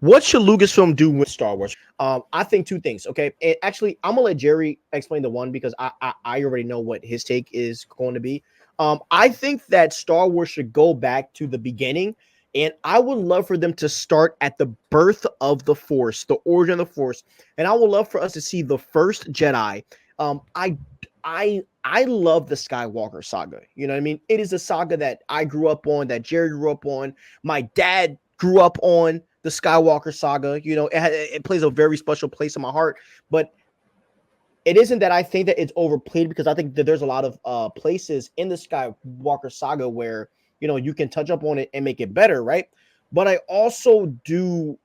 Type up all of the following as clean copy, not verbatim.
What should Lucasfilm do with Star Wars? I think two things. Okay, and actually, I'm gonna let Jerry explain the one because I already know what his take is going to be. I think that Star Wars should go back to the beginning, and I would love for them to start at the birth of the Force, the origin of the Force, and I would love for us to see the first Jedi. I love the Skywalker saga. You know what I mean? It is a saga that I grew up on, that Jerry grew up on, my dad grew up on the Skywalker saga. You know, it plays a very special place in my heart. But it isn't that I think that it's overplayed, because I think that there's a lot of places in the Skywalker saga where, you know, you can touch up on it and make it better, right? But I also do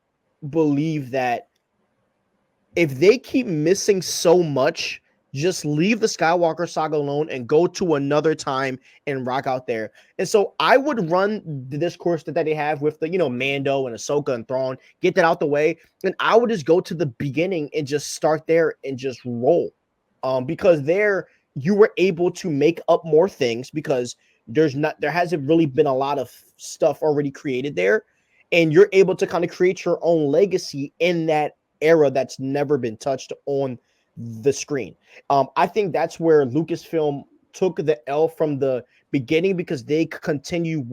believe that if they keep missing so much, just leave the Skywalker saga alone and go to another time and rock out there. And so I would run the discourse that they have with the, you know, Mando and Ahsoka and Thrawn, get that out the way, and I would just go to the beginning and just start there and just roll. Because there you were able to make up more things, because there hasn't really been a lot of stuff already created there, and you're able to kind of create your own legacy in that era that's never been touched on the screen. I think that's where Lucasfilm took the L from the beginning, because they continued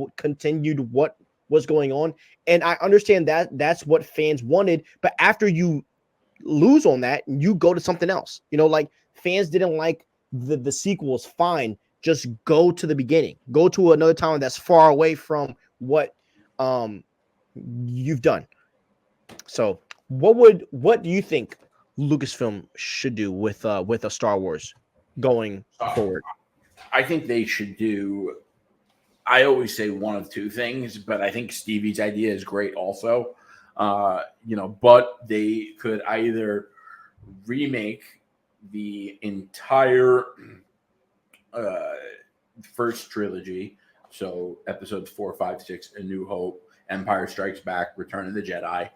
what was going on, and I understand that that's what fans wanted. But after you lose on that, you go to something else. You know, like fans didn't like the sequels. Fine, just go to the beginning. Go to another time that's far away from what you've done. So what do you think Lucasfilm should do with a Star Wars going forward? I think they should do. I always say one of two things, but I think Stevie's idea is great also. But they could either remake the entire first trilogy, so episodes 4, 5, 6, A New Hope, Empire Strikes Back, Return of the Jedi,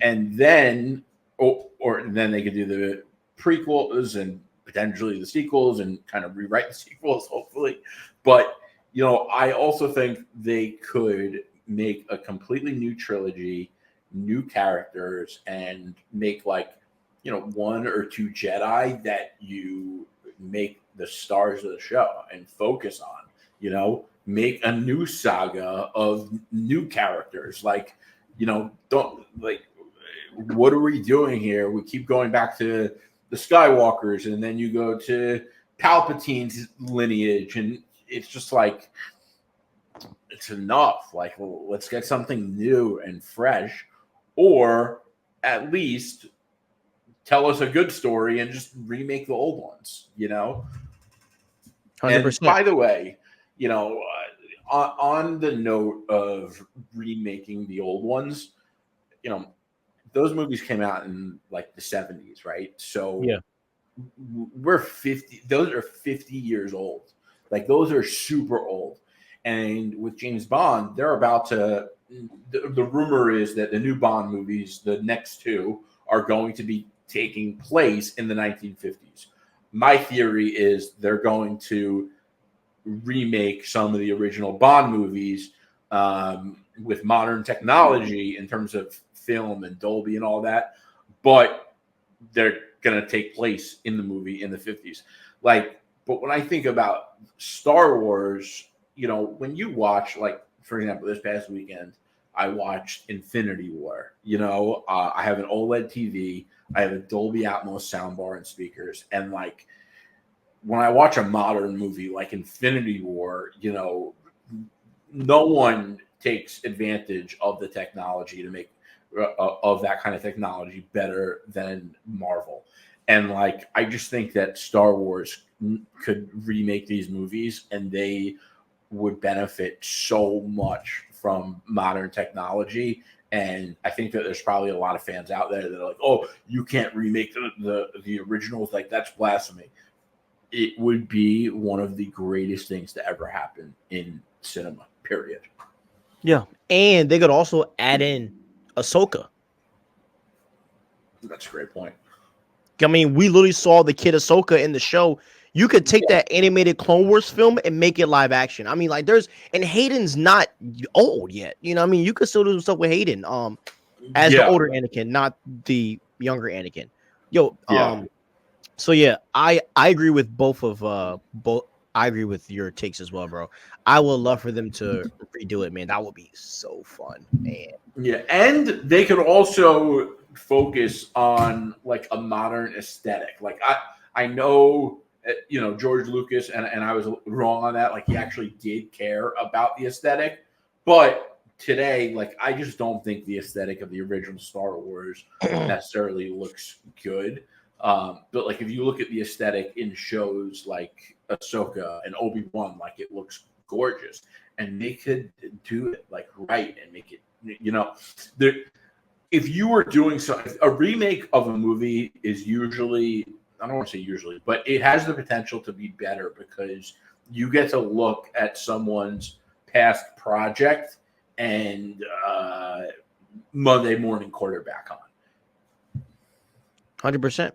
and then or then they could do the prequels and potentially the sequels and kind of rewrite the sequels, hopefully. But I also think they could make a completely new trilogy, new characters, and make one or two Jedi that you make the stars of the show and focus on. Make a new saga of new characters. What are we doing here? We keep going back to the Skywalkers, and then you go to Palpatine's lineage, and it's just it's enough. Let's get something new and fresh, or at least tell us a good story and just remake the old ones. 100%. And by the way, on the note of remaking the old ones, those movies came out in the 70s, right? So yeah, we're 50. Those are 50 years old. Those are super old. And with James Bond, they're about to. The rumor is that the new Bond movies, the next two, are going to be taking place in the 1950s. My theory is they're going to remake some of the original Bond movies with modern technology in terms of film and Dolby and all that, but they're going to take place in the movie in the 50s. But when I think about Star Wars, when you watch, for example, this past weekend, I watched Infinity War. I have an OLED TV, I have a Dolby Atmos soundbar and speakers, and when I watch a modern movie like Infinity War, no one takes advantage of the technology to make of that kind of technology better than Marvel. And I just think that Star Wars could remake these movies, and they would benefit so much from modern technology. And I think that there's probably a lot of fans out there that are oh, you can't remake the originals. That's blasphemy. It would be one of the greatest things to ever happen in cinema, period. Yeah. And they could also add in Ahsoka. That's a great point. I mean, we literally saw the kid Ahsoka in the show. You could take that animated Clone Wars film and make it live action. I mean, and Hayden's not old yet. You could still do stuff with Hayden. as the Yeah, older Anakin, not the younger Anakin. Yo, yeah. so yeah, I agree with both of both. I agree with your takes as well, bro. I would love for them to redo it, man. That would be so fun, man. Yeah, and they could also focus on like a modern aesthetic. Like I know George Lucas, and I was wrong on that. Like he actually did care about the aesthetic, but today, like I just don't think the aesthetic of the original Star Wars necessarily looks good. But like if you look at the aesthetic in shows like Ahsoka and Obi-Wan, like it looks gorgeous, and they could do it like right and make it there. If you were doing a remake of a movie is usually, I don't want to say usually, but it has the potential to be better because you get to look at someone's past project and Monday morning quarterback on. 100%.